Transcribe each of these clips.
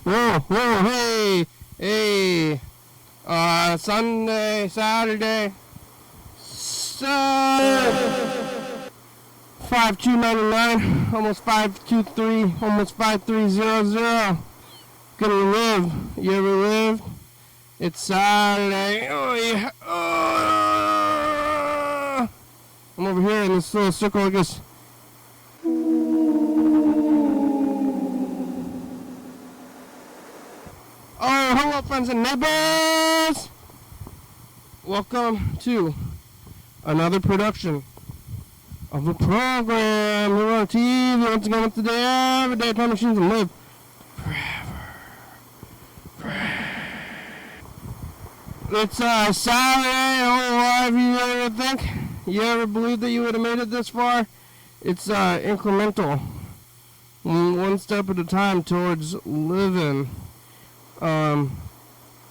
Whoa, whoa, hey, hey. Sunday, Saturday, 5299, almost 523, almost 5300. Gonna live. You ever lived? It's Saturday. Oh yeah. Oh. I'm over here in this little circle, I guess. Oh, hello, friends and neighbors! Welcome to another production of a program here on TV. Once again, it's the day every day, time machines and live forever. It's Saturday. Oh, if you ever think, you ever believe that you would have made it this far? It's incremental, one step at a time towards living.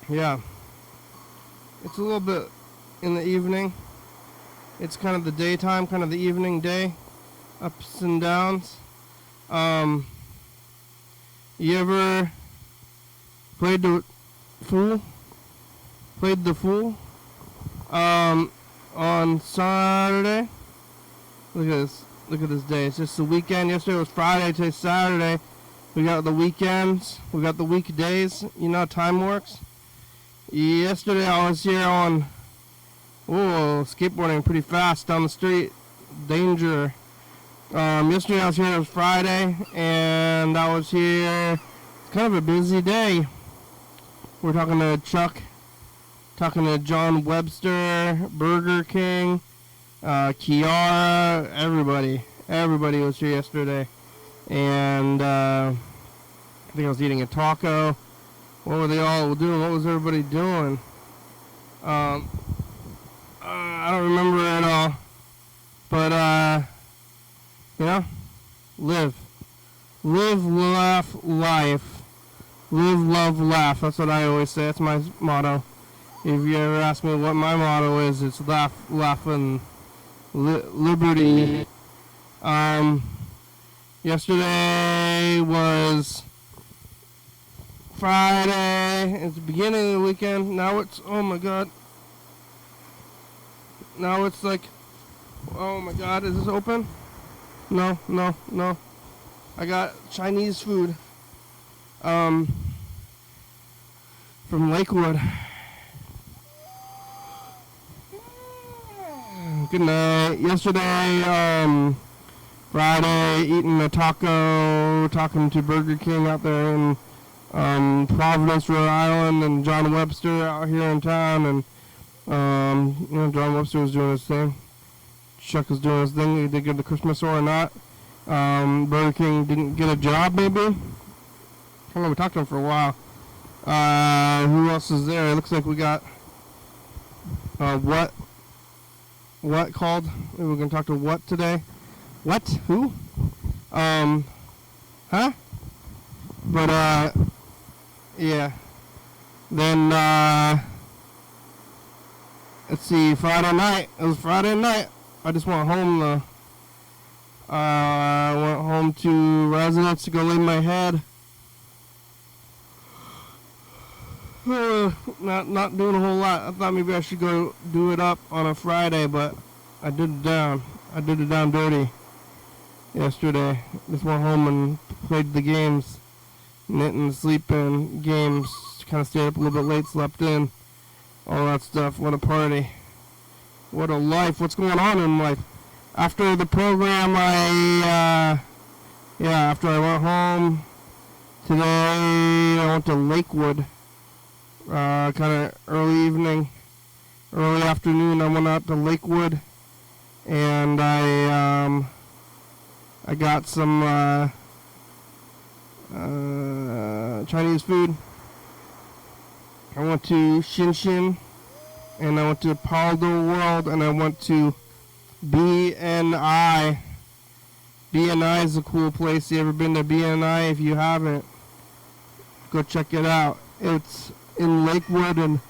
Yeah. It's a little bit in the evening. It's kind of the daytime, kind of the evening day. Ups and downs. You ever played the fool? Played the fool? On Saturday? Look at this. Look at this day. It's just the weekend. Yesterday was Friday. Today's Saturday. We got the weekends. We got the weekdays. You know how time works? Yesterday I was here on skateboarding pretty fast down the street. Danger. Yesterday I was here. It was Friday, and I was here. It's kind of a busy day. We're talking to Chuck, talking to John Webster, Burger King, Kiara, everybody. Everybody was here yesterday. And I think I was eating a taco. What were they all doing? What was everybody doing? I don't remember it all. But, you know, live. Live, laugh, life. Live, love, laugh. That's what I always say. That's my motto. If you ever ask me what my motto is, it's laugh, laugh, and liberty. Yesterday was Friday. It's the beginning of the weekend. Now it's, oh my God. Now it's like, oh my God, is this open? No. I got Chinese food from Lakewood. Good night. Yesterday, Friday, eating a taco, talking to Burger King out there in Providence, Rhode Island, and John Webster out here in town, and John Webster was doing his thing. Chuck was doing his thing. He did get the Christmas or not. Burger King didn't get a job, maybe. I don't know. We talked to him for a while. Who else is there? It looks like we got what called? Maybe we're gonna talk to what today. What? Who? Huh? But, yeah. Then, let's see, Friday night. It was Friday night. I just went home, I went home to residence to go lay my head. Not doing a whole lot. I thought maybe I should go do it up on a Friday, but I did it down. I did it down dirty yesterday. Just went home and played the games. Knitting, sleeping, games. Kind of stayed up a little bit late, slept in. All that stuff. What a party. What a life. What's going on in life? After the program, after I went home today, I went to Lakewood. Kind of early evening, early afternoon, I went out to Lakewood. And I got some Chinese food. I went to Shin Shin, and I went to Paldo World, and I went to BNI. BNI is a cool place. You ever been to BNI? If you haven't, go check it out. It's in Lakewood, and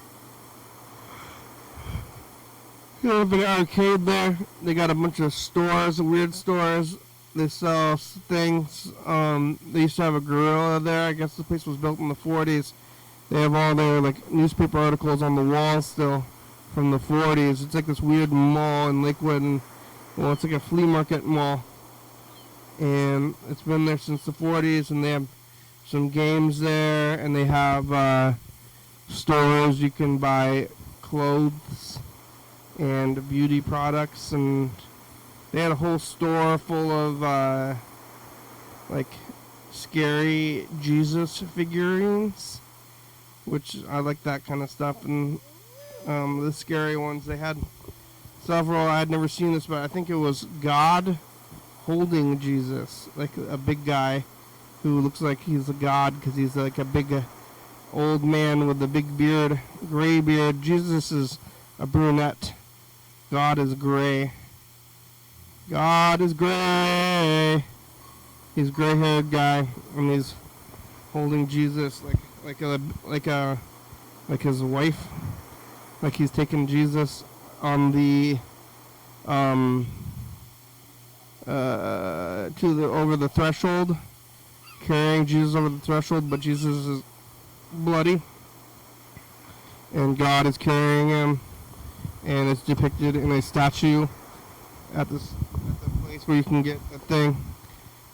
they have an arcade there. They got a bunch of stores, weird stores. They sell things. They used to have a gorilla there. I guess the place was built in the 40s. They have all their like newspaper articles on the wall still from the 40s. It's like this weird mall in Lakewood, and well, it's like a flea market mall, and it's been there since the 40s. And they have some games there, and they have stores you can buy clothes and beauty products, and they had a whole store full of like scary Jesus figurines, which I like that kind of stuff. And the scary ones, they had several. I had never seen this, but I think it was God holding Jesus, like a big guy who looks like he's a god because he's like a big old man with a big beard, gray beard. Jesus is a brunette. God is gray. God is gray. He's a gray-haired guy, and he's holding Jesus like his wife, like he's taking Jesus on the over the threshold, carrying Jesus over the threshold, but Jesus is bloody, and God is carrying him, and it's depicted in a statue at the place where you can get the thing.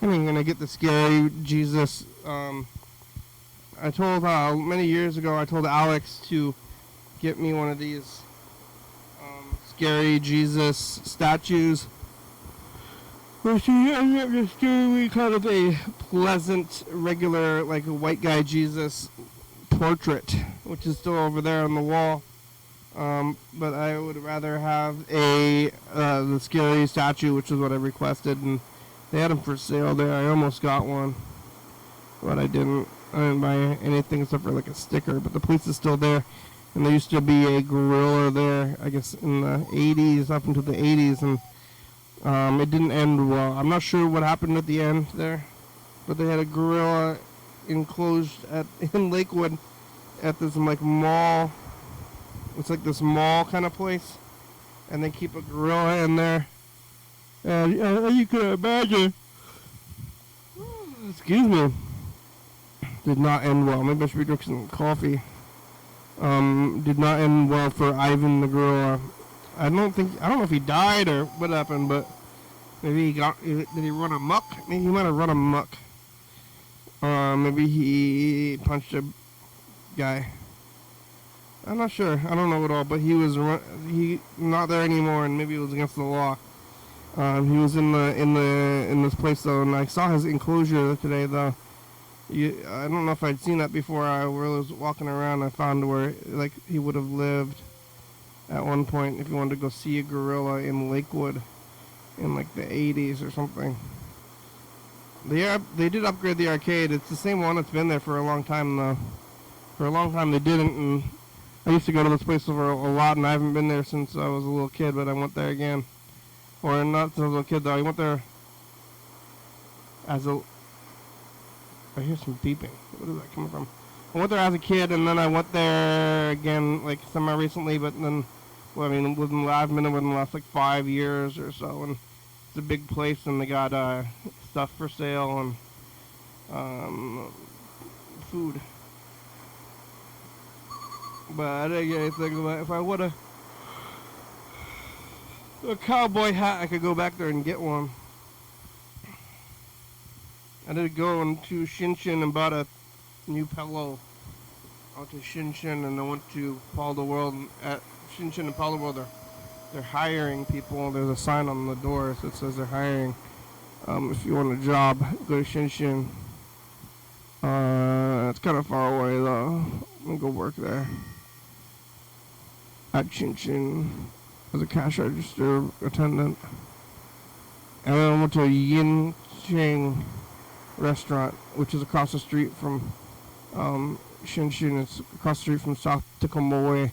And I'm gonna get the scary Jesus. I told many years ago, I told Alex to get me one of these scary Jesus statues, which ended up just doing me kind of a pleasant, regular, like a white guy Jesus portrait, which is still over there on the wall. But I would rather have the scary statue, which is what I requested, and they had them for sale there. I almost got one, but I didn't. I didn't buy anything except for like a sticker, but the place is still there. And there used to be a gorilla there, I guess, in the 80s, up into the 80s, and it didn't end well. I'm not sure what happened at the end there, but they had a gorilla enclosed in Lakewood at this like mall. It's like this mall kind of place, and they keep a gorilla in there. And you can imagine, excuse me, did not end well. Maybe I should be drinking some coffee. Did not end well for Ivan the gorilla. I don't know if he died or what happened, but maybe did he run amok? Maybe he might have run amok. Maybe he punched a guy. I'm not sure. I don't know at all, but he was not there anymore, and maybe it was against the law. He was in this place though, and I saw his enclosure today though. I don't know if I'd seen that before. I was walking around. I found where like he would have lived at one point if you wanted to go see a gorilla in Lakewood in like the 80s or something. They did upgrade the arcade. It's the same one that's been there for a long time though. For a long time they didn't, and I used to go to this place for a lot, and I haven't been there since I was a little kid, but I went there again. Or not since I was a little kid though. I went there as a... I hear some beeping. What is that coming from? I went there as a kid, and then I went there again, like semi-recently, but then, well, I mean, I've been there within the last, like, 5 years or so, and it's a big place, and they got stuff for sale and food. But I guess if I would have a cowboy hat, I could go back there and get one. I did go into Shinshin and bought a new pillow out to Shinshin, and I went to Paul World. At Shinshin and Paul World, they're hiring people. There's a sign on the door that says they're hiring. If you want a job, go to Shinshin. It's kind of far away though. I'm gonna go work there at Shinshin as a cash register attendant. And then I went to Yin Ching restaurant, which is across the street from Shinshin. It's across the street from South Tacoma Way,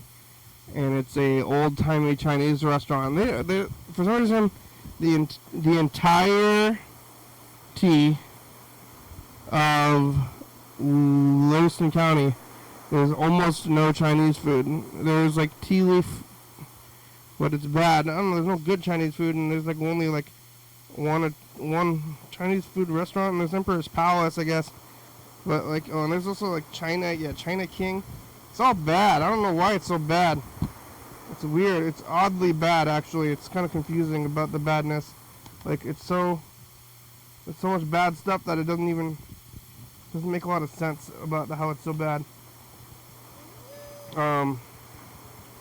and it's a old-timey Chinese restaurant. They for some reason, the entirety of Thurston County, there's almost no Chinese food. There's like tea leaf, but it's bad. I don't know. There's no good Chinese food, and there's like only like one Chinese food restaurant in this Emperor's Palace, I guess. But like, oh, and there's also like China, yeah, China King. It's all bad. I don't know why it's so bad. It's weird. It's oddly bad, actually. It's kind of confusing about the badness. Like, it's so much bad stuff that it doesn't make a lot of sense about how it's so bad.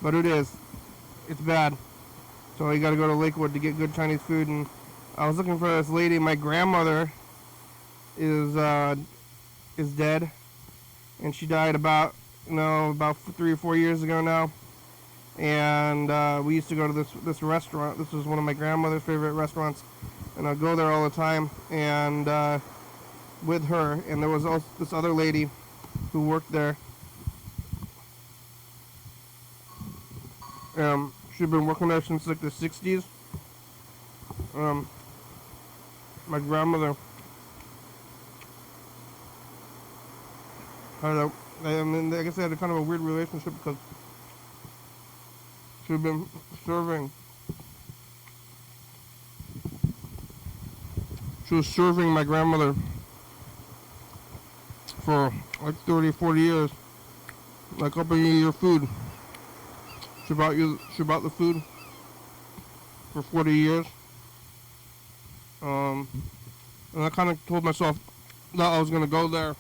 But it is. It's bad. So you gotta go to Lakewood to get good Chinese food. And I was looking for this lady. My grandmother is dead, and she died about 3 or 4 years ago now. And we used to go to this restaurant. This was one of my grandmother's favorite restaurants, and I'd go there all the time. And with her, and there was also this other lady who worked there. She'd been working there since like the 60s. My grandmother had I guess they had a kind of a weird relationship because she'd been serving. She was serving my grandmother for like 30 or 40 years, like upping your food. She bought the food for 40 years. And I kind of told myself that I was going to go there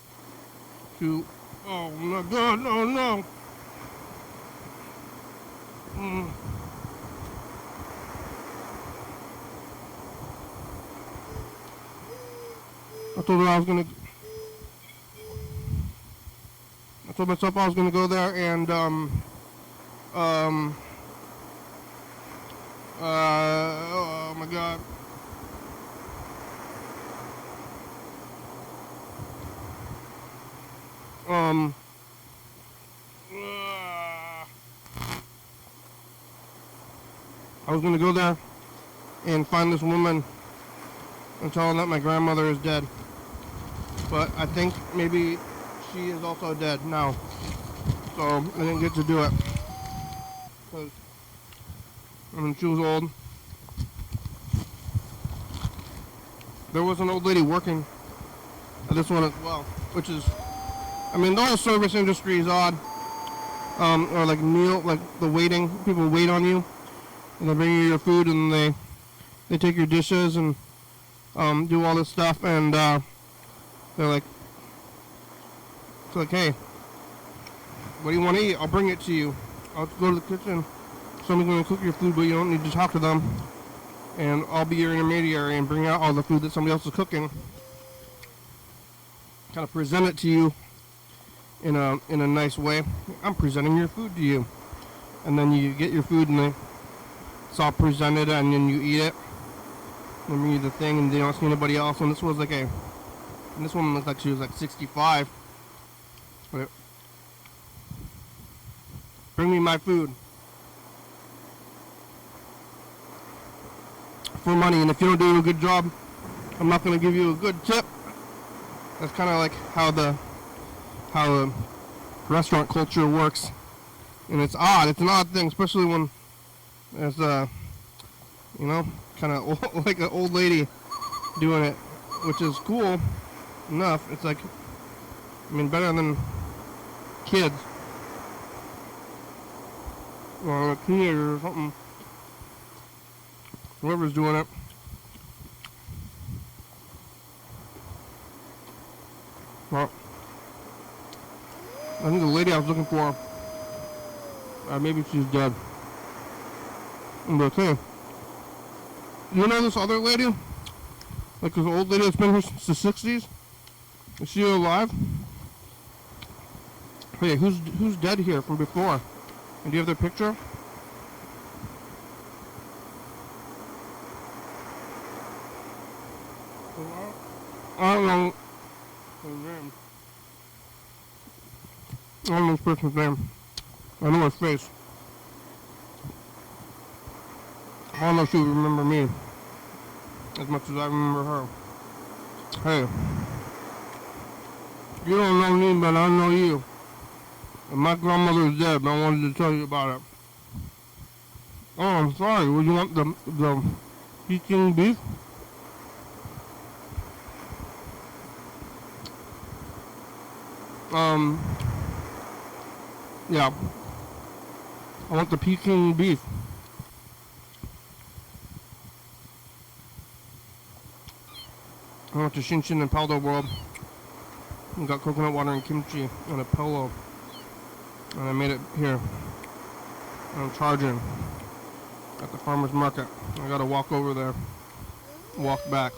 to, oh my God, oh no. I told myself I was going to go there and, oh my God. I was gonna go there and find this woman and tell her that my grandmother is dead. But I think maybe she is also dead now. So I didn't get to do it. Because, she was old. There was an old lady working at this one as well, which is, the whole service industry is odd. Or like the waiting, people wait on you, and they bring you your food, and they take your dishes and do all this stuff, and they're like, hey, what do you want to eat? I'll bring it to you. I'll go to the kitchen. Somebody's going to cook your food, but you don't need to talk to them. And I'll be your intermediary and bring out all the food that somebody else is cooking. Kind of present it to you in a nice way. I'm presenting your food to you. And then you get your food and it's all presented, and then you eat it. And bring you the thing, and they don't see anybody else. And this was like and this woman looked like she was like 65. But bring me my food for money, and if you don't do a good job, I'm not going to give you a good tip. That's kind of like how the restaurant culture works, and it's odd. It's an odd thing, especially when there's kind of like an old lady doing it, which is cool enough. It's like, better than kids or a teenager or something. Whoever's doing it. Well, I think the lady I was looking for, maybe she's dead. But hey, you know this other lady? Like this old lady that's been here since the 60s? Is she alive? Hey, who's dead here from before? And do you have their picture? I don't know her name. I don't know this person's name. I know her face. I don't know if she would remember me as much as I remember her. Hey, you don't know me, but I know you. And my grandmother is dead, but I wanted to tell you about it. Oh, I'm sorry. Would you want the Peking beef? Yeah. I want the Peking beef. I went to Shinshin and Paldo World. We got coconut water and kimchi and a pillow. And I made it here. I'm charging at the farmer's market. I gotta walk over there. Walk back.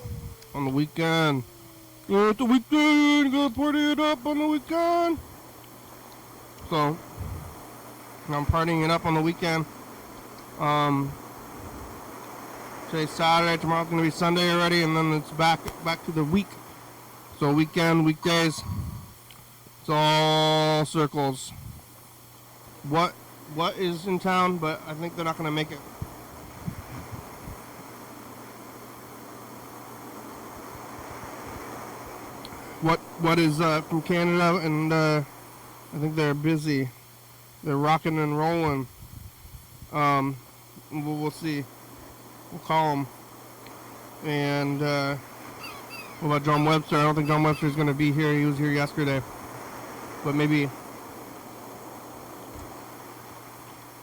On the weekend. Yeah, it's the weekend! Gotta party it up on the weekend! So, I'm partying it up on the weekend. Today's Saturday, tomorrow's gonna be Sunday already, and then it's back to the week. So weekend, weekdays, it's all circles. What is in town, but I think they're not gonna make it. What is from Canada, and I think they're busy. They're rocking and rolling. We'll see. We'll call them. And what about John Webster? I don't think John Webster's going to be here. He was here yesterday. But maybe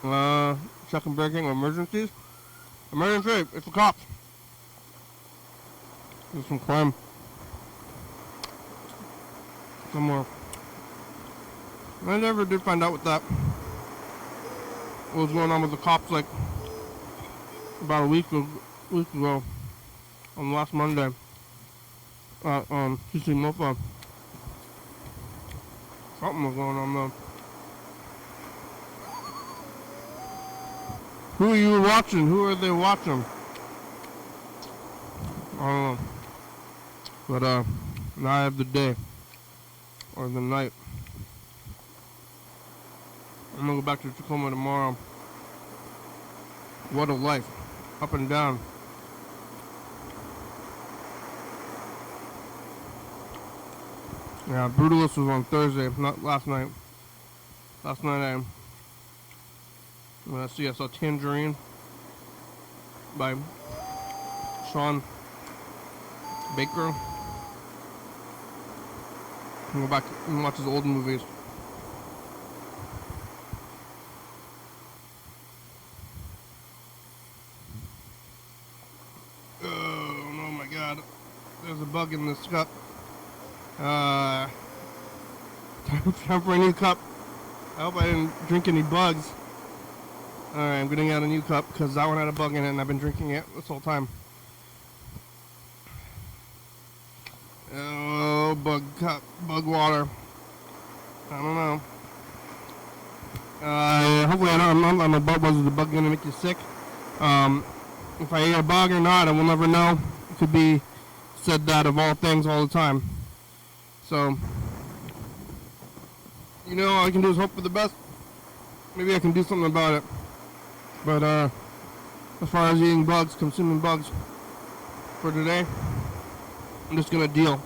Chuck and breaking emergencies. Emergency! It's the cops. There's some crime. Some more. I never did find out what was going on with the cops, like about a week ago, on last Monday, CC Mofa. Something was going on though. Who are you watching? Who are they watching? I don't know. But now I have the day. Or the night. I'm gonna go back to Tacoma tomorrow. What a life. Up and down. Yeah, Brutalist was on Thursday, not last night. Last night I saw Tangerine by Sean Baker. I'm gonna go back and watch his old movies. Oh my god. There's a bug in this cup. Time for a new cup. I hope I didn't drink any bugs. Alright, I'm getting out a new cup because that one had a bug in it and I've been drinking it this whole time. Oh, bug cup, bug water. I don't know. Hopefully I'm not a bug. Was the bug gonna make you sick? If I ate a bug or not, I will never know. It could be said that of all things all the time. So, all I can do is hope for the best. Maybe I can do something about it. But as far as eating bugs, consuming bugs for today, I'm just gonna deal.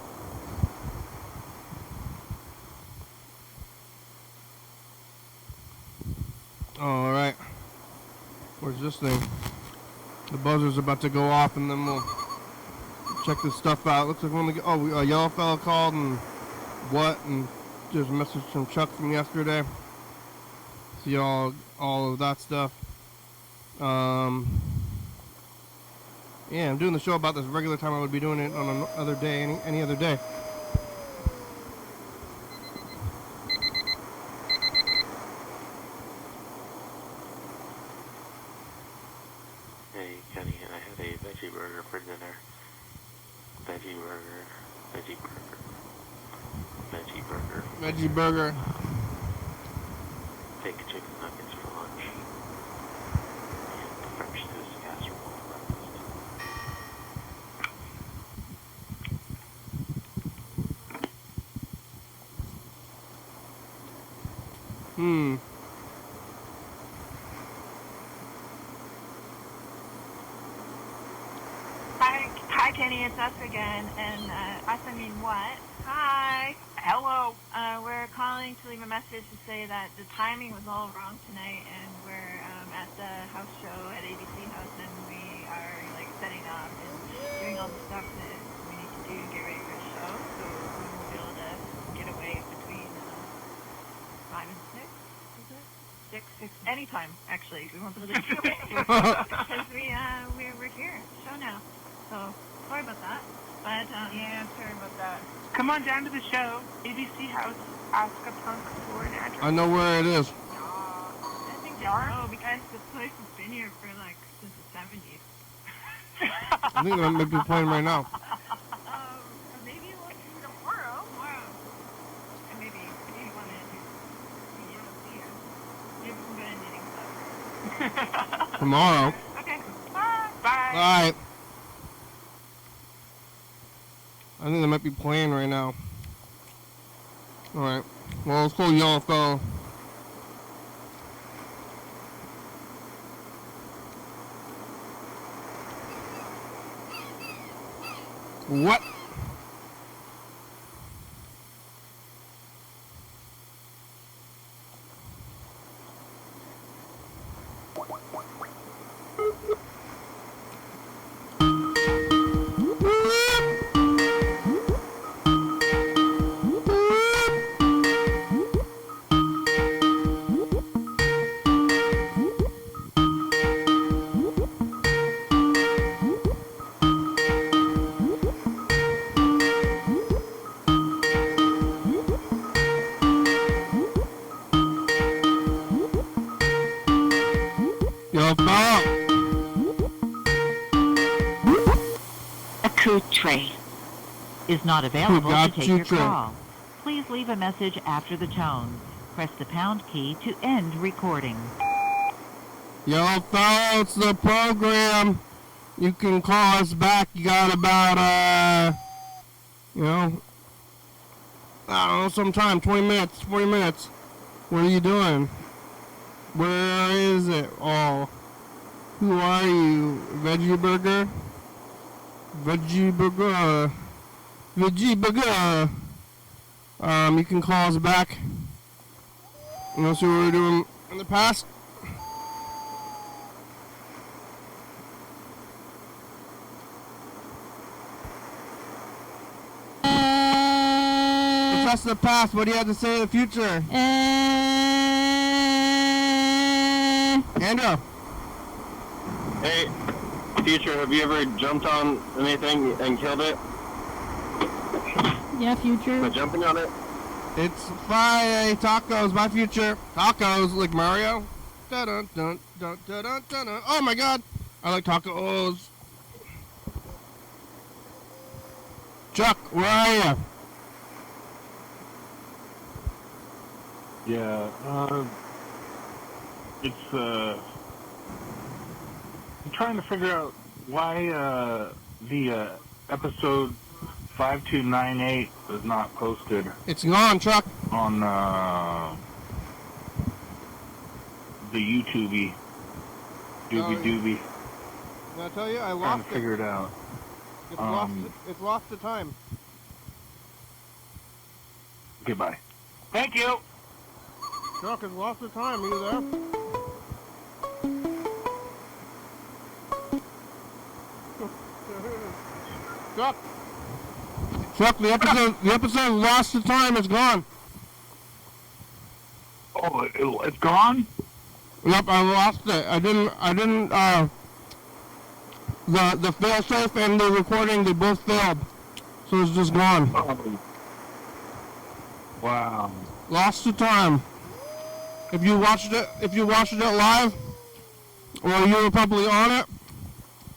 All right. Where's this thing? The buzzer's about to go off, and then we'll check this stuff out. Looks like a yellow fella called, and and there's a message from Chuck from yesterday. See all of that stuff. Yeah, I'm doing the show about this regular time I would be doing it on another day, any other day. Hey, Kenny, I had a veggie burger for dinner. Veggie burger. Veggie burger. Fake chicken nuggets for lunch. And French toast casserole for breakfast. Hi, Kenny, it's us again, and us, I mean what? Hi! Hello! We're calling to leave a message to say that the timing was all wrong tonight, and we're at the house show at ABC House, and we are, setting up and doing all the stuff that we need to do to get ready for the show, so we won't be able to get away between 6, anytime, actually. We won't be able to do it because we're here, show now. So, sorry about that. But, yeah, sorry about that. Come on down to the show. ABC House. Ask a punk for an address. I know where it is. I think so, because the place has been here for, like, since the 70s. I think that might be playing right now. Maybe like tomorrow. And maybe you want to see you. Maybe we're going to knitting stuff. Tomorrow. Okay. Bye. Bye. I think they might be playing right now. Alright. Well, let's call Yellow Fellow. What? Yellow Fellow. A coup tray is not available to take your call. Please leave a message after the tone. Press the pound key to end recording. Yellow Fellow, it's the program. You can call us back. You got about, I don't know, sometime, 20 minutes, 40 minutes. What are you doing? Where is it all? Who are you? Veggie burger? Veggie burger. Veggie burger. You can call us back. You know, see what we were doing in the past? That's the past. What do you have to say in the future? Andrew. Hey, future, have you ever jumped on anything and killed it? Yeah, future. By jumping on it? It's Friday. Tacos. My future. Tacos like Mario. Dun dun dun dun dun dun dun. Oh my God. I like tacos. Chuck, where are you? Yeah, it's, I'm trying to figure out why, the, episode 5298 was not posted It's gone, Chuck. on, the YouTube-y, doobie-doobie. Did I tell you? I Trying lost to figure it out. It's lost the time. Goodbye. Thank you! Chuck, it's lost the time. Are you there? Chuck. Chuck, the episode lost the time. It's gone. Oh, it's gone? Yep, I lost it. I didn't, the fail-safe and the recording, they both failed. So it's just gone. Oh. Wow. Lost the time. If you watched it live, or you were probably on it,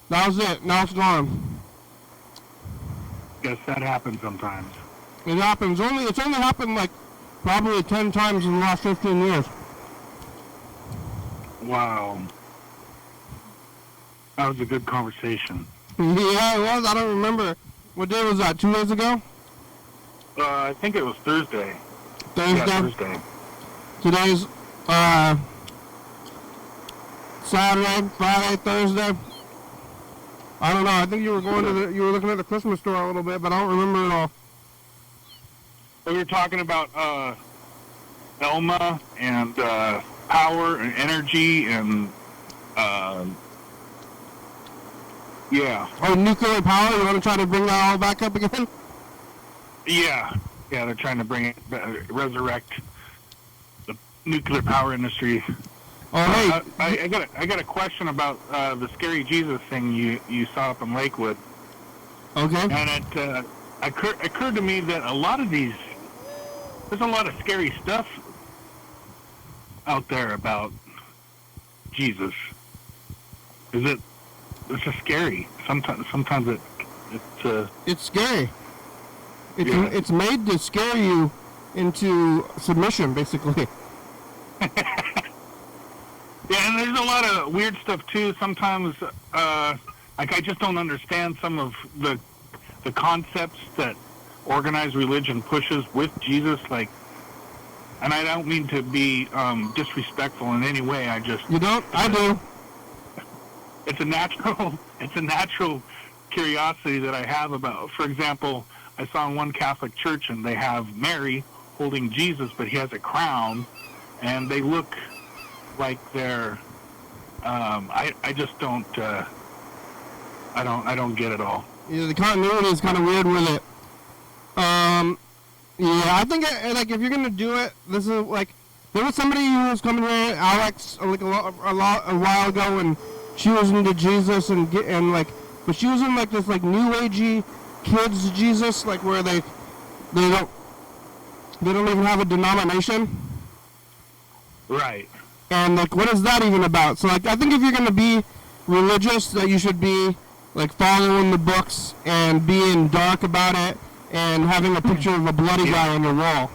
that was it. Now it's gone. Guess that happens sometimes. It happens. It's only happened like probably 10 times in the last 15 years. Wow. That was a good conversation. Yeah, it was. I don't remember. What day was that? 2 days ago? I think it was Thursday. Thursday? Yeah, Thursday. Today's Saturday, Friday, Thursday. I don't know. I think you were looking at the Christmas store a little bit, but I don't remember it all. We were talking about Elma and power and energy and yeah. Oh, nuclear power? You want to try to bring that all back up again? Yeah, they're trying to bring it, resurrect nuclear power industry. Oh, hey. I got a question about the scary Jesus thing you saw up in Lakewood. Okay. And it occurred to me that there's a lot of scary stuff out there about Jesus. It's just scary. Sometimes it's scary. Yeah. It's made to scare you into submission, basically. Yeah, and there's a lot of weird stuff too. Sometimes, I just don't understand some of the concepts that organized religion pushes with Jesus. Like, and I don't mean to be disrespectful in any way. You don't? I do. It's a natural curiosity that I have about. For example, I saw in one Catholic church, and they have Mary holding Jesus, but he has a crown, and they look like they're. I just don't. I don't get it all. Yeah, the continuity is kind of weird with it. Yeah, I think like if you're gonna do it, this is like there was somebody who was coming here, Alex, like a while ago, and she was into Jesus and like, but she was in like this like new agey kids Jesus, like where they don't even have a denomination. Right. And like, what is that even about? So like, I think if you're gonna be religious, that you should be like following the books and being dark about it and having a picture of a bloody guy on your wall.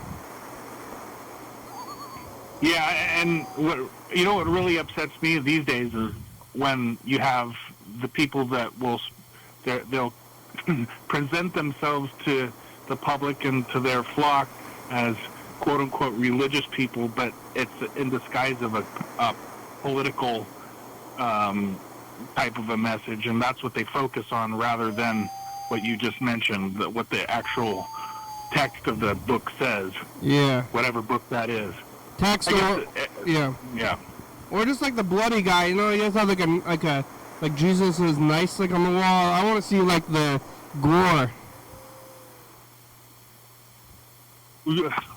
Yeah, and what really upsets me these days is when you have the people that they'll present themselves to the public and to their flock as quote unquote religious people, but it's in disguise of a political type of a message, and that's what they focus on rather than what you just mentioned, what the actual text of the book says. Yeah. Whatever book that is. Text or yeah. Yeah. Or just like the bloody guy, you know, he has like Jesus is nice like on the wall. I want to see like the gore.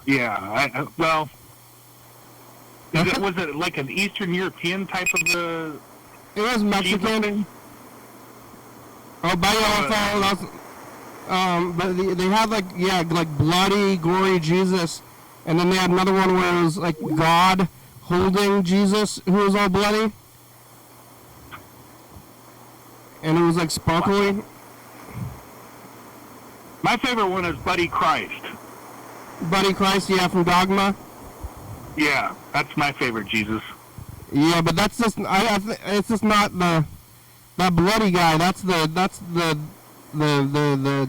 Yeah. Well, was it like an Eastern European type of the? It was Mexican. Oh, but they had like bloody, gory Jesus, and then they had another one where it was like God holding Jesus, who was all bloody, and it was like sparkly. My favorite one is Buddy Christ. Buddy Christ, yeah, from Dogma. Yeah, that's my favorite Jesus. Yeah, but that's just it's just not that bloody guy. That's the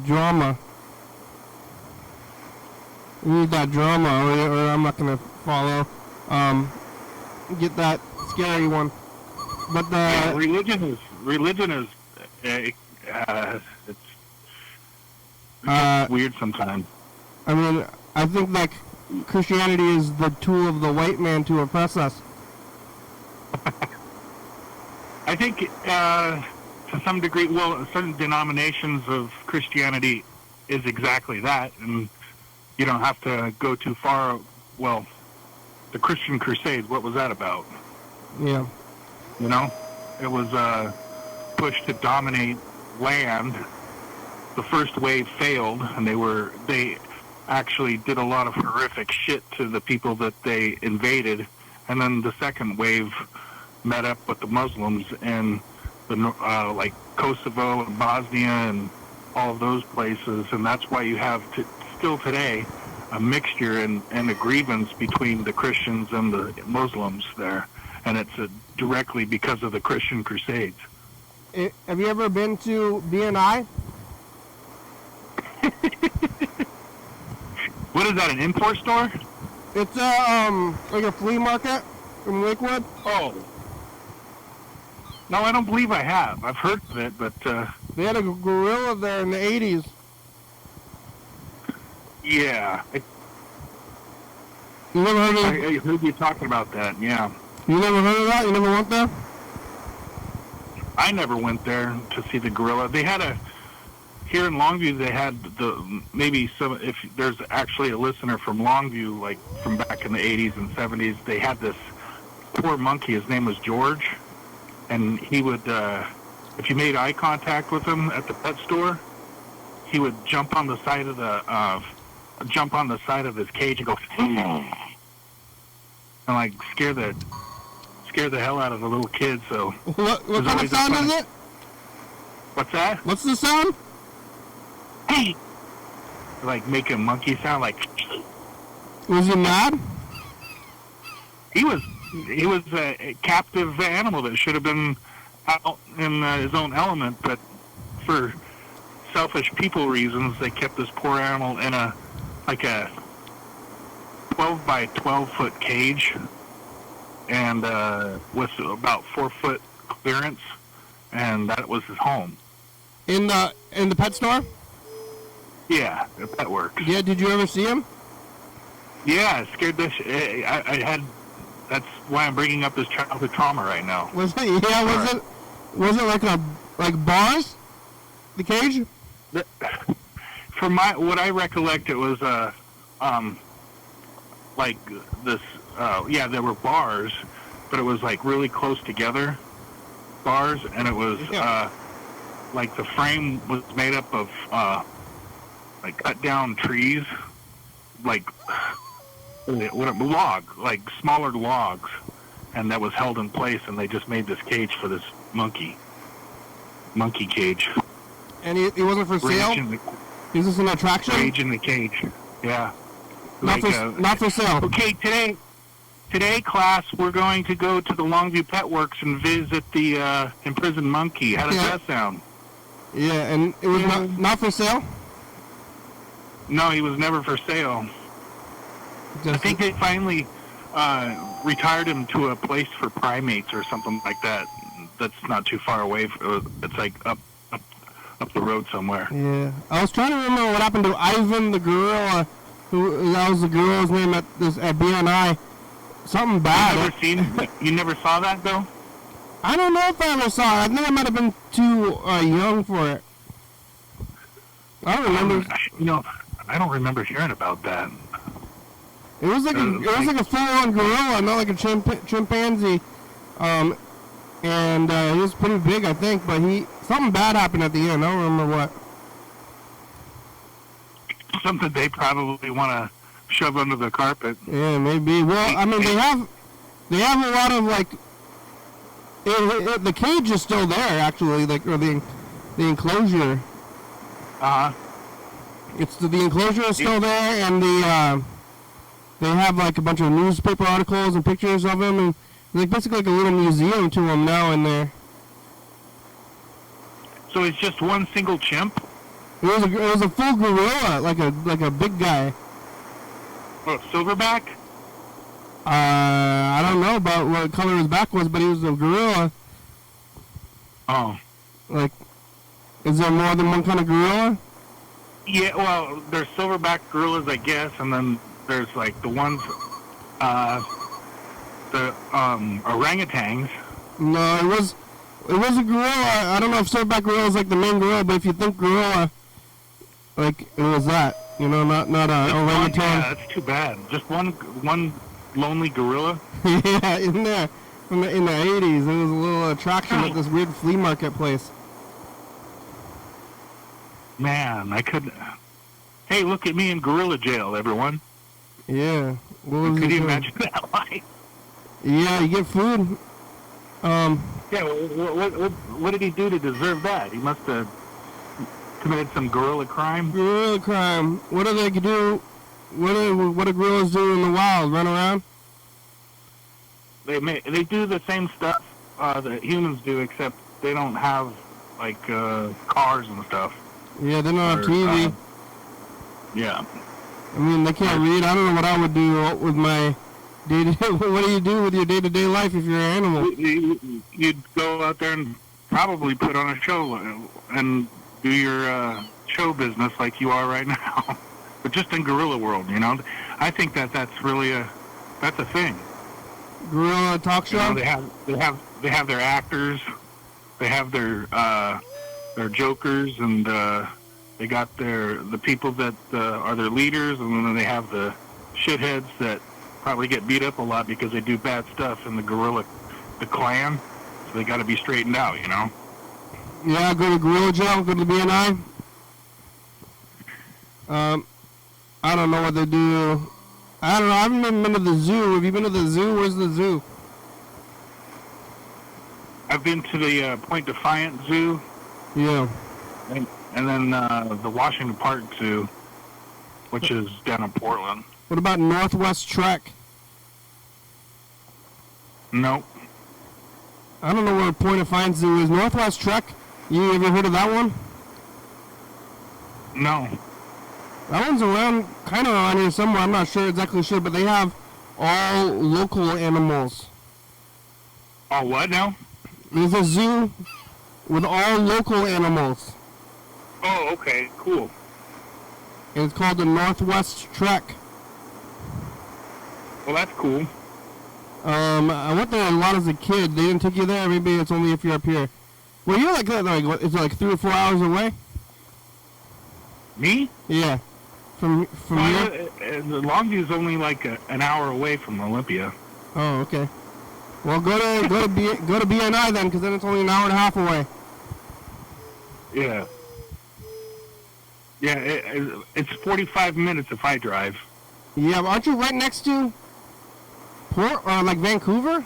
drama. We need that drama, or I'm not gonna follow. Get that scary one. But the religion is it's weird sometimes. I mean, I think like Christianity is the tool of the white man to oppress us. I think to some degree, well, certain denominations of Christianity is exactly that, and you don't have to go too far. Well, the Christian Crusades, what was that about? Yeah. You know, it was a push to dominate land. The first wave failed, and they actually did a lot of horrific shit to the people that they invaded, and then the second wave met up with the Muslims in the like Kosovo and Bosnia and all of those places, and that's why you have still today a mixture and a grievance between the Christians and the Muslims there, and it's directly because of the Christian Crusades. Have you ever been to BNI? What is that, an import store? It's like a flea market in Lakewood. Oh. No, I don't believe I have. I've heard of it, but they had a gorilla there in the 80s. Yeah. You never heard of I heard you talking about that, yeah. You never heard of that? You never went there? I never went there to see the gorilla. They had here in Longview, they had maybe some. If there's actually a listener from Longview, like from back in the 80s and 70s, they had this poor monkey. His name was George, and he would, if you made eye contact with him at the pet store, he would jump on the side of his cage and go, and like scare the hell out of the little kids. So what kind of sound is it? What's that? What's the sound? Hey, like make a monkey sound, like. Was he mad? He was a captive animal that should have been out in his own element, but for selfish people reasons, they kept this poor animal in a 12 by 12 foot cage, and with about 4 foot clearance, and that was his home. In the pet store? Yeah, the Pet Works. Yeah, did you ever see him? Yeah, it scared the I had. That's why I'm bringing up this childhood trauma right now. Was it? Yeah, was it like bars? The cage? From what I recollect, it was like this. Yeah, there were bars, but it was like really close together bars, and it was like the frame was made up of like cut down trees, like smaller logs, and that was held in place, and they just made this cage for this monkey cage. And he wasn't for sale? Is this an attraction? Rage in the cage, yeah. Not for sale. Okay, today, class, we're going to go to the Longview Pet Works and visit the imprisoned monkey. How does that sound? Yeah, and it was not for sale? No, he was never for sale. I think they finally retired him to a place for primates or something like that. That's not too far away. It's like up the road somewhere. Yeah, I was trying to remember what happened to Ivan the gorilla. That was the gorilla's name at BNI. Something bad. You never saw that though? I don't know if I ever saw it. I think I might have been too young for it. I don't remember. I don't remember hearing about that. It was like a full-on gorilla, not like a chimpanzee. And he was pretty big, I think. But something bad happened at the end. I don't remember what. Something they probably want to shove under the carpet. Yeah, maybe. Well, I mean, they have a lot of like. The cage is still there, actually, or the enclosure. It's the enclosure is still there, and they have like a bunch of newspaper articles and pictures of him, and like basically like a little museum to him now in there. So it's just one single chimp? It was a full gorilla, like a big guy. Oh, silverback? I don't know about what color his back was, but he was a gorilla. Oh. Like, is there more than one kind of gorilla? Yeah, well, there's silverback gorillas, I guess, and then there's like the ones, the orangutans. No, it was a gorilla. I don't know if silverback gorilla is like the main gorilla, but if you think gorilla, like it was that, not a orangutan. Yeah, that's too bad. Just one lonely gorilla. Yeah, in there, in the 80s, there was a little attraction at this weird flea market place. Man, I couldn't. Hey, look at me in gorilla jail, everyone. Yeah. Could you imagine that life? Yeah, you get food. Yeah, what did he do to deserve that? He must have committed some gorilla crime. Gorilla crime. What do they do? What do gorillas do in the wild? Run around? They do the same stuff that humans do, except they don't have like cars and stuff. Yeah, they don't have TV. Yeah. I mean, they can't read. I don't know what I would do with my day-to-day. What do you do with your day-to-day life if you're an animal? You'd go out there and probably put on a show and do your show business like you are right now, but just in gorilla world. I think that's really that's a thing. Gorilla talk show. They have their actors, they have their jokers, and They got the people that are their leaders, and then they have the shitheads that probably get beat up a lot because they do bad stuff in the clan. So they got to be straightened out, you know. Yeah, go to Gorilla Jail, go to the BNI. I don't know what they do. I don't know. I haven't even been to the zoo. Have you been to the zoo? Where's the zoo? I've been to the Point Defiant Zoo. Yeah. And then the Washington Park Zoo, which is down in Portland. What about Northwest Trek? Nope. I don't know where Point Defiant Zoo is. Northwest Trek? You ever heard of that one? No. That one's around, kind of around here somewhere. I'm not exactly sure, but they have all local animals. Oh, what now? There's a zoo with all local animals. Oh, okay, cool. And it's called the Northwest Trek. Well, that's cool. I went there a lot as a kid. They didn't take you there. Maybe it's only if you're up here. Well, you're like what, is it like 3 or 4 hours away? Me? Yeah. From here? Longview's only like an hour away from Olympia. Oh, okay. Well, go to BNI then, because then it's only an hour and a half away. Yeah. Yeah, it's 45 minutes if I drive. Yeah, but aren't you right next to Port or like Vancouver?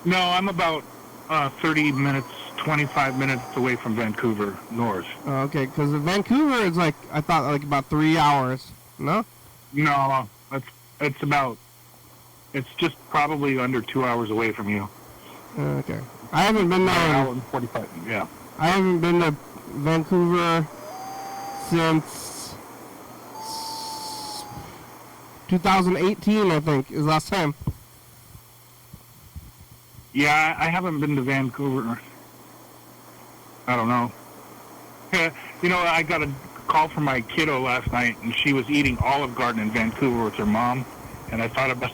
No, I'm about 30 minutes, 25 minutes away from Vancouver, north. Oh, okay, because Vancouver is like, I thought like about 3 hours. No? No, it's just probably under 2 hours away from you. Okay. I haven't been there. An hour and 45, yeah. I haven't been to Vancouver since 2018, I think, is last time. Yeah, I haven't been to Vancouver. I don't know. You know, I got a call from my kiddo last night, and she was eating Olive Garden in Vancouver with her mom, and I thought about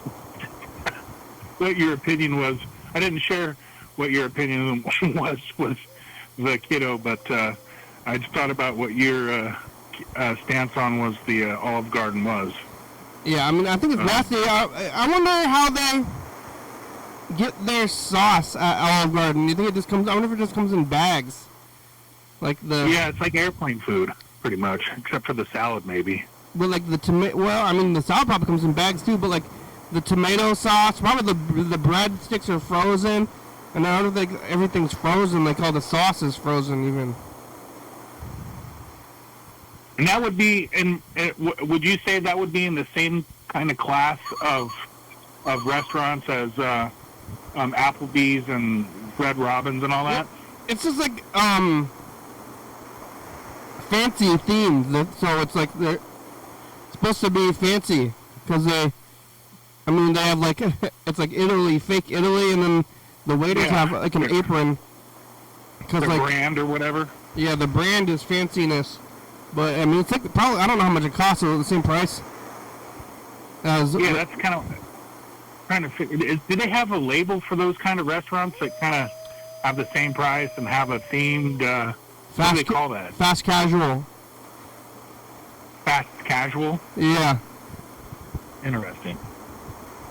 what your opinion was. I didn't share what your opinion was with the kiddo, but I just thought about what your stance on was the Olive Garden was. Yeah, I mean, I think it's nasty. I wonder how they get their sauce at Olive Garden. You think it just comes? I wonder if it just comes in bags, like the. Yeah, it's like airplane food, pretty much, except for the salad, maybe. But like the tomato. Well, I mean, the salad probably comes in bags too. But like the tomato sauce, probably the breadsticks are frozen, and I don't think everything's frozen. Like all the sauce is frozen, even. And that would be would you say that would be in the same kind of class of restaurants as Applebee's and Red Robin's and all that? It's just like fancy themed, so it's like they're supposed to be fancy because they have like it's like Italy, fake Italy, and then the waiters have like an apron. The like, brand or whatever. Yeah, the brand is fanciness. But I mean, it's like probably I don't know how much it costs. It's the same price. That's kind of trying to figure. Do they have a label for those kind of restaurants that kind of have the same price and have a themed? What do they call that? Fast casual. Fast casual. Yeah. Interesting.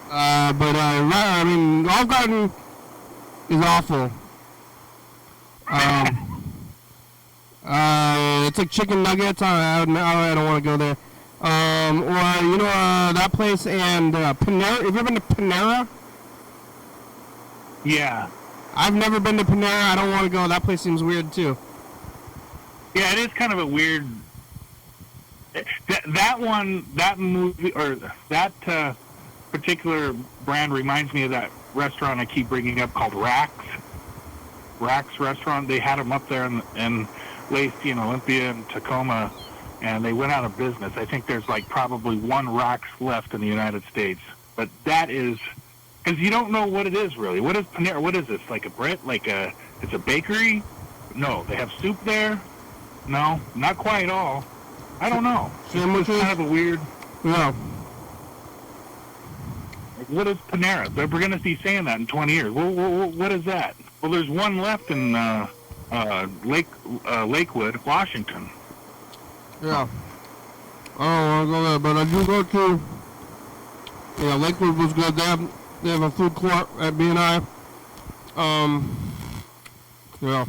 But I mean, Olive Garden is awful. It's like chicken nuggets. I don't want to go there. Or you know that place and Panera. Have you ever been to Panera? Yeah. I've never been to Panera. I don't want to go. That place seems weird too. Yeah, it is kind of a weird. That movie or that particular brand reminds me of that restaurant I keep bringing up called Rax. Rax Restaurant. They had them up there in Lacey and Olympia and Tacoma, and they went out of business. I think there's like probably one Rax left in the United States. But that is because you don't know what it is really. What is Panera? What is this? Like a Brit? It's a bakery? No, they have soup there. No, not quite all. I don't know. It's kind of a weird. No. What is Panera? We're going to be saying that in 20 years. What is that? Well, there's one left in Lakewood, Washington. Yeah. I don't want to go there, but I do go to. Yeah, Lakewood was good. They have a food court at BNI. Yeah.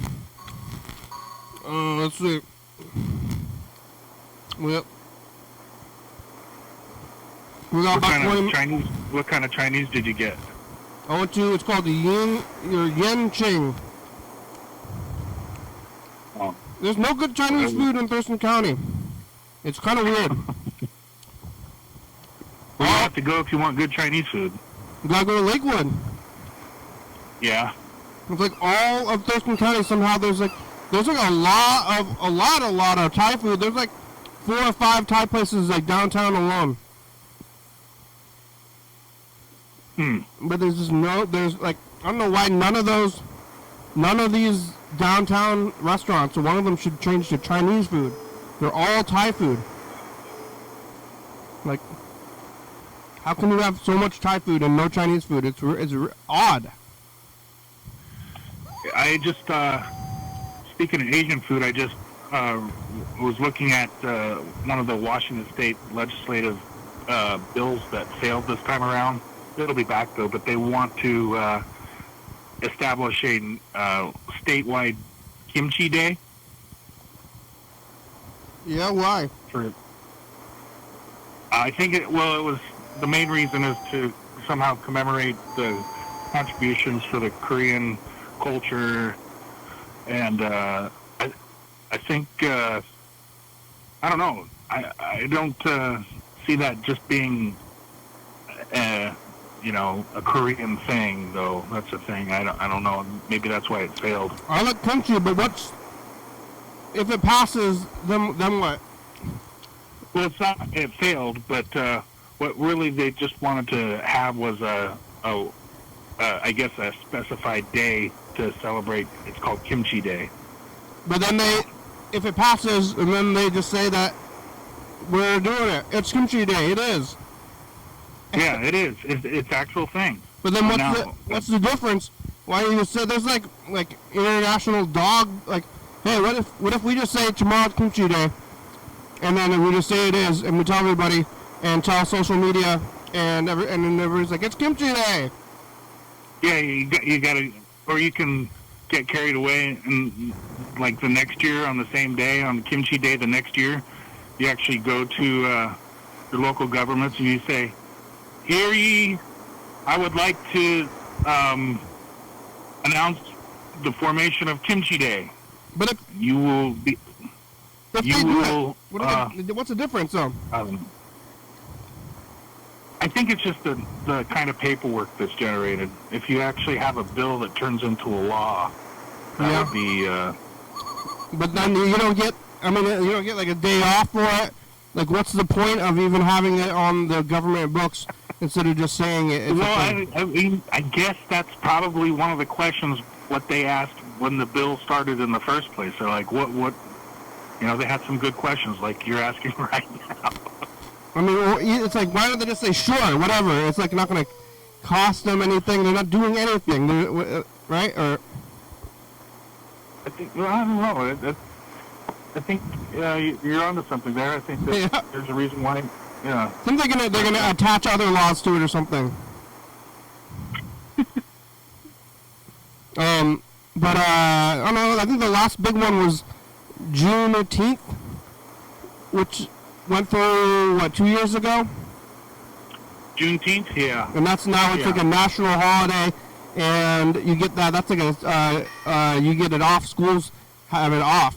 Let's see. Yep. We got about 20. What kind of Chinese did you get? I went to. It's called the Yen Ching. Oh. There's no good Chinese food in Thurston County. It's kind of weird. Where do you have to go if you want good Chinese food? You gotta go to Lakewood. Yeah. It's like all of Thurston County somehow there's like a lot of Thai food. There's like 4 or 5 Thai places like downtown alone. But there's like I don't know why none of these downtown restaurants, so one of them should change to Chinese food. They're all Thai food. Like, how can you have so much Thai food and no Chinese food? It's odd. I just, speaking of Asian food, I just was looking at one of the Washington State legislative bills that failed this time around. It'll be back, though, but they want to establish a statewide kimchi day. Yeah, why? I think it was the main reason is to somehow commemorate the contributions for the Korean culture, and I think I don't know. I don't see that just being a Korean thing, though. That's the thing. I don't know. Maybe that's why it failed. I like kimchi, but if it passes? Then what? Well, it's not. It failed, but what really they just wanted to have was I guess a specified day to celebrate. It's called Kimchi Day. But then if it passes, and then they just say that we're doing it. It's Kimchi Day. It is. Yeah, it is. It's actual thing. But then what's the difference? Why you said there's like international dog, like, hey, what if we just say tomorrow's Kimchi Day, and then we just say it is, and we tell everybody and tell social media, and then everybody's like, it's Kimchi Day. Yeah, you gotta, or you can get carried away, and like the next year on the same day, on Kimchi Day the next year, you actually go to your local governments and you say, "Hear ye, I would like to announce the formation of Kimchi Day." But you will be. What's the difference, though? I think it's just the kind of paperwork that's generated. If you actually have a bill that turns into a law, that would be. But then you don't get. I mean, you don't get like a day off for it. Like, what's the point of even having it on the government books instead of just saying it? Well, I mean, I guess that's probably one of the questions what they asked when the bill started in the first place. They're like, what? They had some good questions, like you're asking right now. I mean, it's like, why don't they just say, sure, whatever? It's like not going to cost them anything. They're not doing anything, right? Or I think, well, I don't know. I think you're onto something there. I think that there's a reason why. Yeah. I think they're gonna attach other laws to it or something. But I don't know. I think the last big one was June 18th, which went through 2 years ago. Juneteenth, yeah. And that's now it's like a national holiday, and you get that. That's like you get it off. Schools have it off.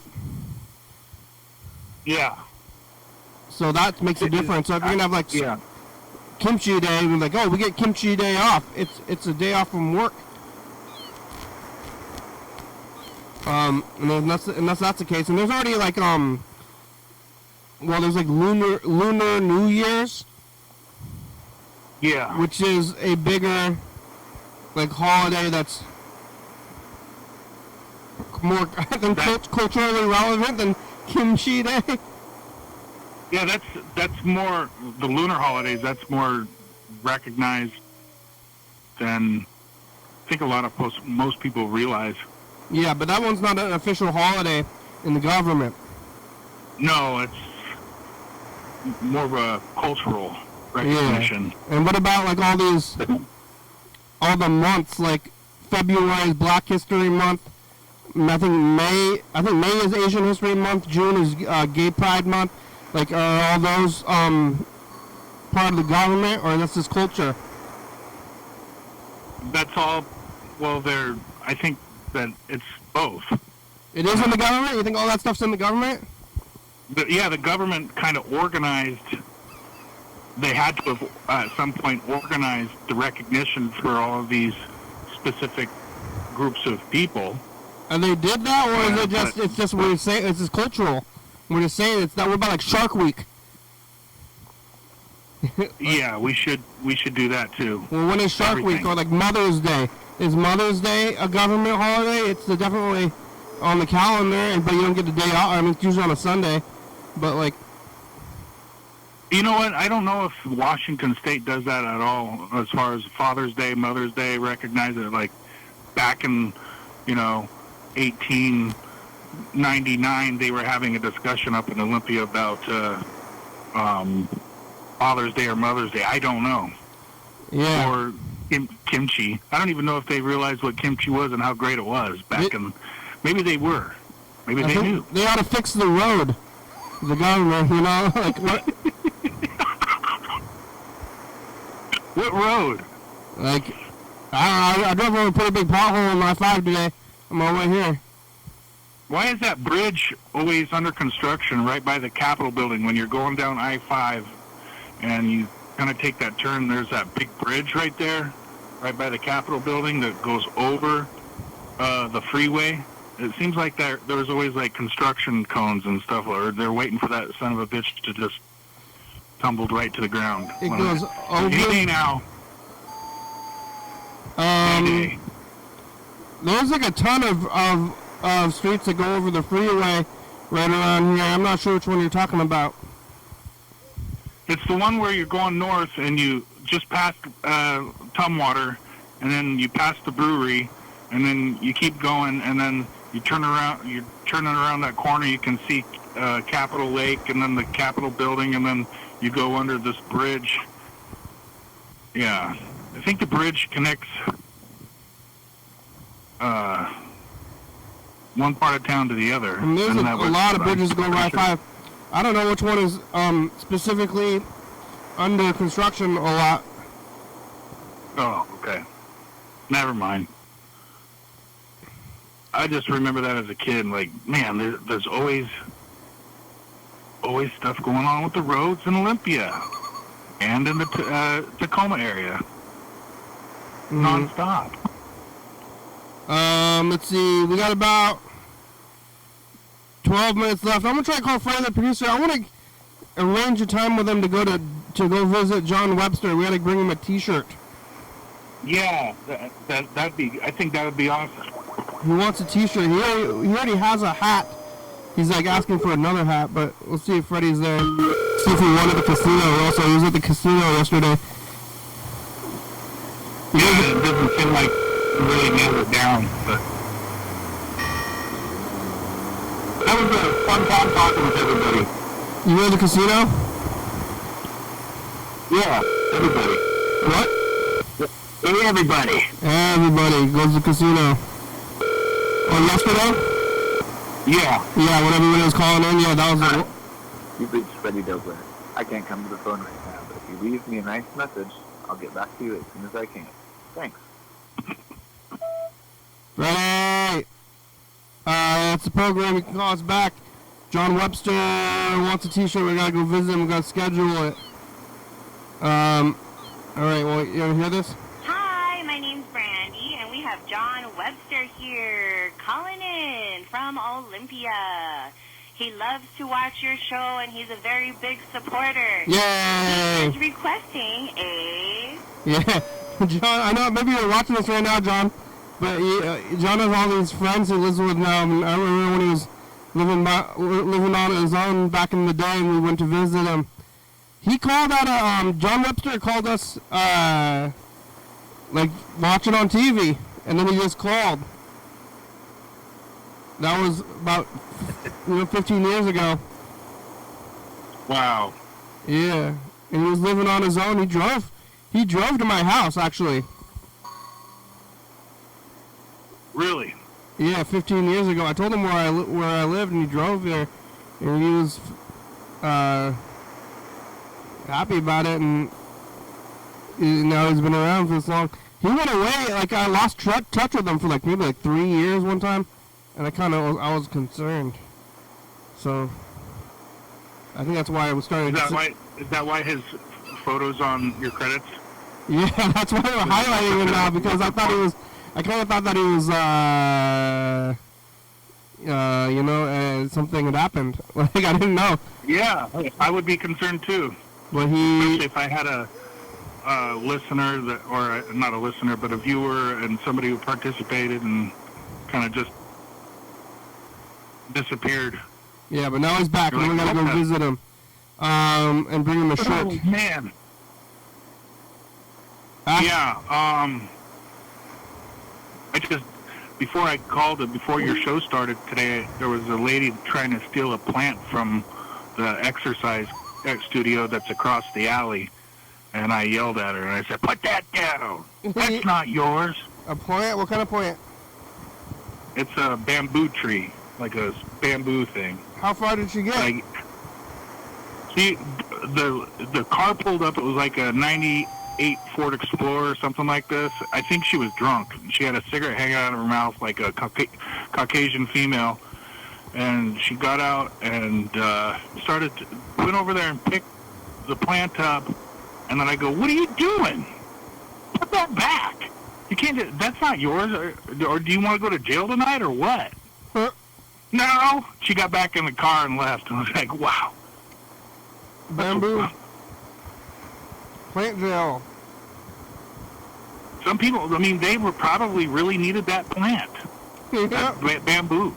Yeah. So that makes a difference. So if you're gonna have Kimchi Day, we're like, oh, we get Kimchi Day off. It's a day off from work. And that's the case. And there's already there's like Lunar New Year's. Yeah. Which is a bigger holiday that's more culturally relevant than Kimchi Day. Yeah, that's more the lunar holidays. That's more recognized than I think a lot of most people realize. Yeah, but that one's not an official holiday in the government. No, it's more of a cultural recognition. Yeah. And what about like all the months, like February is Black History Month. I think May is Asian History Month. June is Gay Pride Month. Like, are all those part of the government, or that's just culture? That's all. Well, I think that it's both. It is in the government? You think all that stuff's in the government? The government kind of organized. They had to have, at some point, organized the recognition for all of these specific groups of people. And they did that, or is it just, it's just what you say, it's just cultural? We're just saying it's not, what about like Shark Week? Yeah, we should do that too. Well, when is Shark Week, or like Mother's Day? Is Mother's Day a government holiday? It's definitely on the calendar, but you don't get the day off. I mean, it's usually on a Sunday, but like... You know what? I don't know if Washington State does that at all as far as Father's Day, Mother's Day, recognize it. Like back in, 1899, they were having a discussion up in Olympia about Father's Day or Mother's Day. I don't know. Yeah. Or kimchi. I don't even know if they realized what kimchi was and how great it was back in... Maybe they were. Maybe they knew. They ought to fix the road. The government, like what? What road? Like, I drove over a pretty big pothole on I-5 today on my way here. Why is that bridge always under construction right by the Capitol building when you're going down I-5 and you kind of take that turn? There's that big bridge right there, right by the Capitol building that goes over the freeway. It seems like there's always like construction cones and stuff, or they're waiting for that son of a bitch to just tumble right to the ground. It goes over. Hey now. There's like a ton of streets that go over the freeway right around here. I'm not sure which one you're talking about. It's the one where you're going north and you just pass Tumwater, and then you pass the brewery, and then you keep going, and then you turn around. You're turning around that corner. You can see Capitol Lake, and then the Capitol building, and then you go under this bridge. Yeah, I think the bridge connects one part of town to the other. And there's a lot of bridges going by 5. I don't know which one is specifically under construction a lot. Oh, okay. Never mind. I just remember that as a kid. Like, man, there's always stuff going on with the roads in Olympia and in the Tacoma area. Non-stop. Let's see. We got about 12 minutes left. I'm gonna try to call Freddie, the producer. I want to arrange a time with him to go visit John Webster. We got to bring him a T-shirt. Yeah, that'd be. I think that would be awesome. He wants a T-shirt. He already has a hat. He's like asking for another hat, but we'll see if Freddie's there. See if he wanted the casino. Also, he was at the casino yesterday. Yeah, it doesn't seem like he really nailed it down, but that was a fun time talking with everybody. You go to the casino? Yeah, everybody. What? Hey, everybody. Everybody goes to the casino. Oh, yesterday? Yeah. Yeah, when everybody was calling in, yeah, that was it. You've reached Freddie Douglas. I can't come to the phone right now, but if you leave me a nice message, I'll get back to you as soon as I can. Thanks. Freddie! That's the program. You can call us back. John Webster wants a T-shirt. We gotta go visit him. We gotta schedule it. All right. Well, you wanna hear this? Hi, my name's Brandy, and we have John Webster here, calling in from Olympia. He loves to watch your show, and he's a very big supporter. Yay! He's requesting a... Yeah, John. I know maybe you're watching this right now, John. But John has all these friends he lives with now. And I remember when he was living on his own back in the day, and we went to visit him. He called out. John Webster called us like watching on TV, and then he just called. That was about 15 years ago. Wow. Yeah, and he was living on his own. He drove to my house, actually. Really? Yeah, 15 years ago. I told him where I lived, and he drove there, and he was happy about it, and now he's been around for this long. He went away, like I lost touch with him for maybe 3 years one time, and I was concerned. So I think that's why I was starting. Is that why his photos on your credits? Yeah, that's why we're highlighting him now, because I kind of thought that he was, something had happened. Like, I didn't know. Yeah, I would be concerned too. But especially if I had a listener not a listener, but a viewer and somebody who participated and kind of just disappeared. Yeah, but now he's back, and we're gonna go visit him, and bring him a shirt. Oh man. Before your show started today, there was a lady trying to steal a plant from the exercise studio that's across the alley, and I yelled at her and I said, "Put that down! That's not yours." A plant? What kind of plant? It's a bamboo tree, like a bamboo thing. How far did she get? See, the car pulled up. It was like a '98 Ford Explorer or something like this. I think she was drunk. She had a cigarette hanging out of her mouth like a Caucasian female. And she got out and went over there and picked the plant up. And then I go, "What are you doing? Put that back. You can't. That's not yours. Or do you want to go to jail tonight or what?" Huh? No. She got back in the car and left. And I was like, "Wow." Bamboo. Plant jail. Some people, they were probably really needed that plant. Yeah. That bamboo.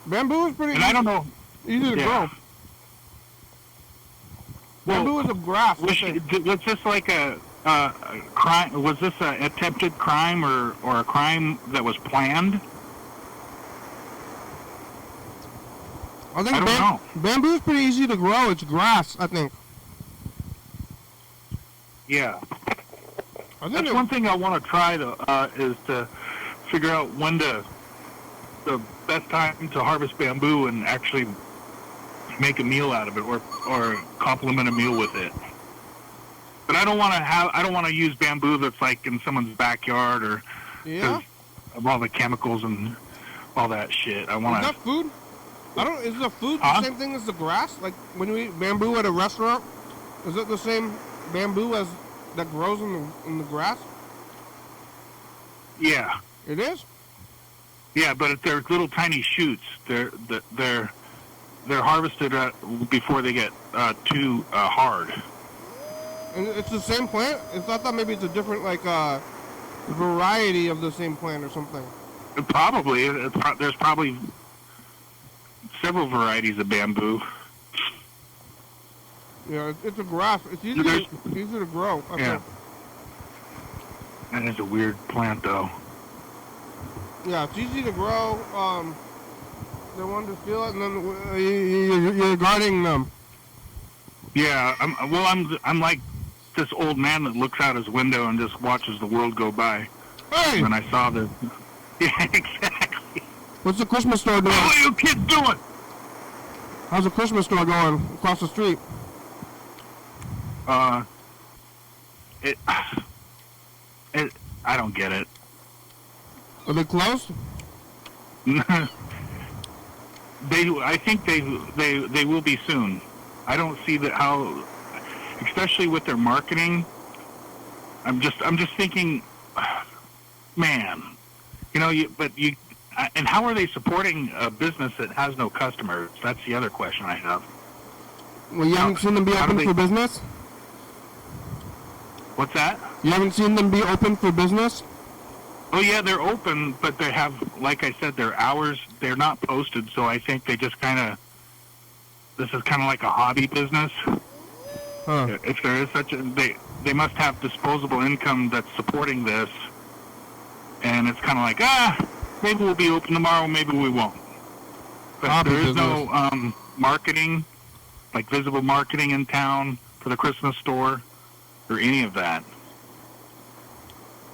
Bamboo is pretty and I don't know. Easy to grow. Bamboo is a grass. Was this like a crime? Was this an attempted crime or a crime that was planned? I don't know. Bamboo is pretty easy to grow. It's grass, I think. Yeah. That's one thing I want to try is to figure out when the best time to harvest bamboo and actually make a meal out of it or complement a meal with it. But I don't want to use bamboo that's like in someone's backyard or of all the chemicals and all that shit. I want to. Is that food? Is the food the same thing as the grass? Like when you eat bamboo at a restaurant, is it the same bamboo as that grows in the grass? Yeah. It is? Yeah, but they're little tiny shoots. They're harvested before they get too hard. And it's the same plant? I thought maybe it's a different variety of the same plant or something. Probably. There's probably several varieties of bamboo. Yeah, it's a grass. It's easy to grow. I think. That is a weird plant, though. Yeah, it's easy to grow. They wanted to steal it, and then you're guarding them. Yeah, I'm like this old man that looks out his window and just watches the world go by. Hey! And I saw the... Yeah, exactly. What's the Christmas store doing? What are you kids doing? How's the Christmas store going across the street? I don't get it. Are they closed? I think they will be soon. I don't see how, especially with their marketing. I'm just thinking, man, and how are they supporting a business that has no customers? That's the other question I have. Well, you haven't seen them be open for business? What's that? You haven't seen them be open for business? Oh, yeah, they're open, but they have, like I said, their hours, they're not posted, so I think they just this is kind of like a hobby business. Huh. If there is such they must have disposable income that's supporting this, and it's kind of like, maybe we'll be open tomorrow, maybe we won't. But hobby there is business. no marketing like visible marketing in town for the Christmas store or any of that?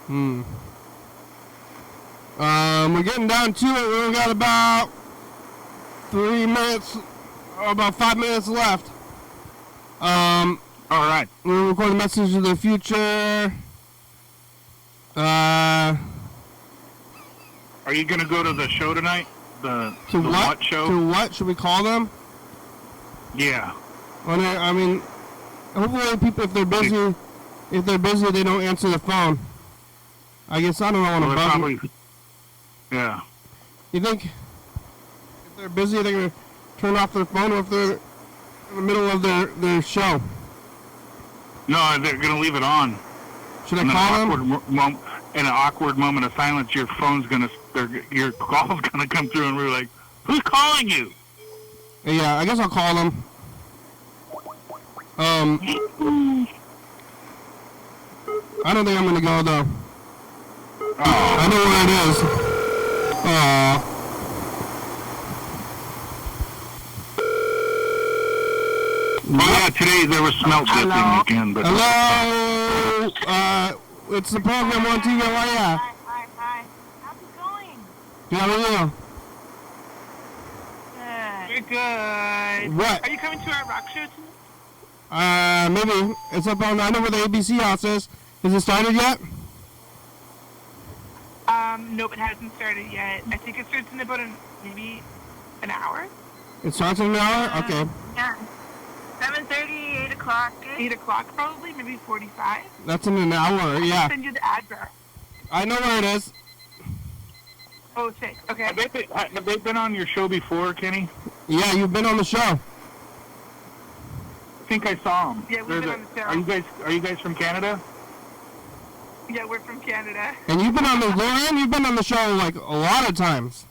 We're getting down to it. We've got about 3 minutes, about 5 minutes left. All right. We're recording Message to the Future. Are you going to go to the show tonight? The what show? To what? Should we call them? Yeah. I mean, hopefully people, if they're busy, they don't answer the phone. I guess I don't know what probably. Yeah. You think if they're busy, they're going to turn off their phone, or if they're in the middle of their show? No, they're going to leave it on. Should I call them? In an awkward moment of silence, your call's going to come through, and we're like, "Who's calling you?" Yeah, I guess I'll call them. I don't think I'm going to go, though. I know where it is. Yeah, today there was smelt dipping again. But Hello? It's the program on TV. How are ya? Hi. How's it going? Good, how are you? We're good. What? Are you coming to our rock show tonight? Maybe. It's up on, I know where the ABC house is. Has it started yet? Nope, it hasn't started yet. I think it starts in about maybe an hour. It starts in an hour? Okay. Yeah. 7:30, 8 o'clock. 8 o'clock probably, maybe 45. That's in an hour, yeah. I'll send you the address. I know where it is. Oh, sick. Okay. Have they been on your show before, Kenny? Yeah, you've been on the show. I think I saw them. Yeah, we've been on the show. Are you guys from Canada? Yeah, we're from Canada. And you've been on the show like a lot of times.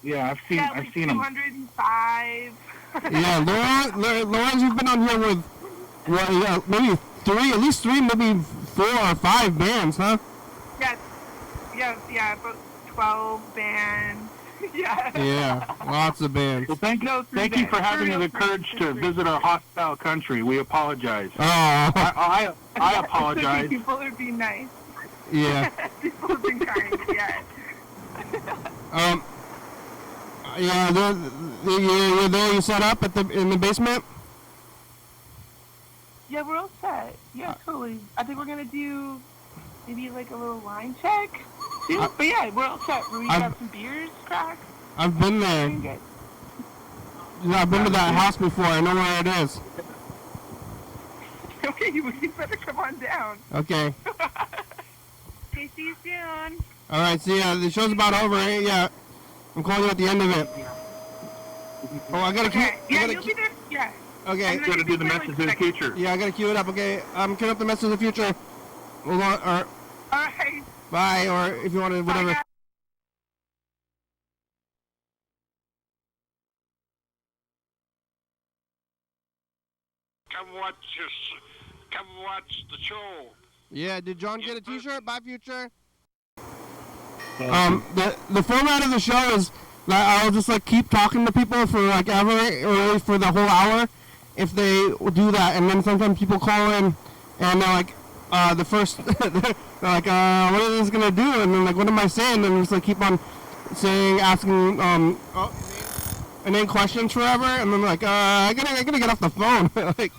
Yeah, I've seen them. 205. Yeah, Lauren, you've been on here with maybe at least three, maybe 4 or 5 bands, huh? Yeah, about 12 bands. Yeah. Yeah, lots of bands. Well, thank you for having the courage to visit our hostile country. We apologize. Oh. I apologize. People are being nice. Yeah. People have been kind, yeah. Yeah, you're there, you set up in the basement? Yeah, we're all set. Yeah, totally. I think we're going to do maybe like a little line check. But yeah, we're all set. We got some beers cracked. I've been there. Yeah, I've been to that house before. I know where it is. Okay, you better come on down. Okay. Okay, see you soon. All right, see ya. The show's about over. Yeah, I'm calling you at the end of it. Oh, I gotta Okay. Yeah, you'll be there. Yeah. Okay. You gotta do the message in the future. Yeah, I gotta cue it up. Okay, I'm queuing up the message in the future. Hold on. All right. Bye, or if you want to, whatever. Bye, Come watch the show. Yeah, did John get a T-shirt? Bye, Future. The format of the show is that I'll just like keep talking to people for like ever, or for the whole hour, if they do that, and then sometimes people call in and they're like, they're like, what is this gonna do? And then like, what am I saying? And just like keep on asking inane questions forever, and then like, I gotta get off the phone. Like,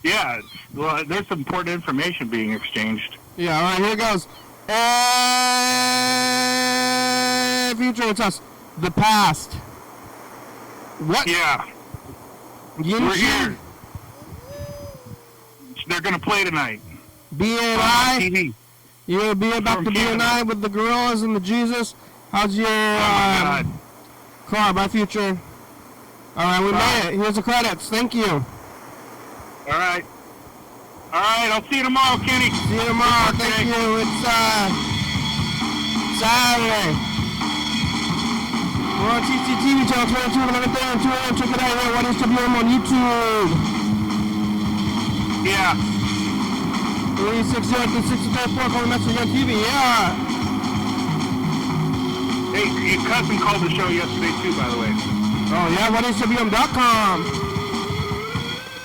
yeah, well, there's some important information being exchanged. Yeah, all right, here it goes. Future, it's us. The past. What? Yeah. We're here. They're gonna play tonight. BNI. TV. You gonna be back to BNI with the gorillas and the Jesus? How's your car? Bye, Future. All right, we made it. Here's the credits. Thank you. All right. All right, I'll see you tomorrow, Kenny. See you tomorrow. Thank you. It's Saturday. We're on CCTV channel 22 and 11 and 2 a.m. Check it out here. YDHWM on YouTube. Yeah. 360-63-4 calling message on TV. Yeah. Hey, your cousin called the show yesterday too, by the way. Oh, yeah, YDHWM.com.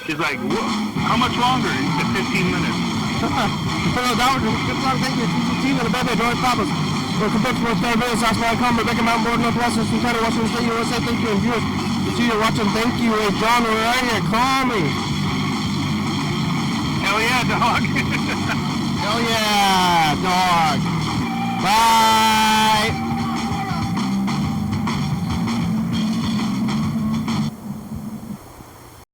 She's like, how much longer? He said 15 minutes. Hello, Dr. Good luck. Thank you. TCT and the baby, George Papas. For Quebec, for Star Vegas, South Carolina, Rebecca Mountain Board, Northwest, Thurston County, Washington State, USA. Thank you. And viewers, you see you're watching. Thank you. Hey, John, we're right here. Call me. Hell yeah, dog. Hell yeah, dog. Bye.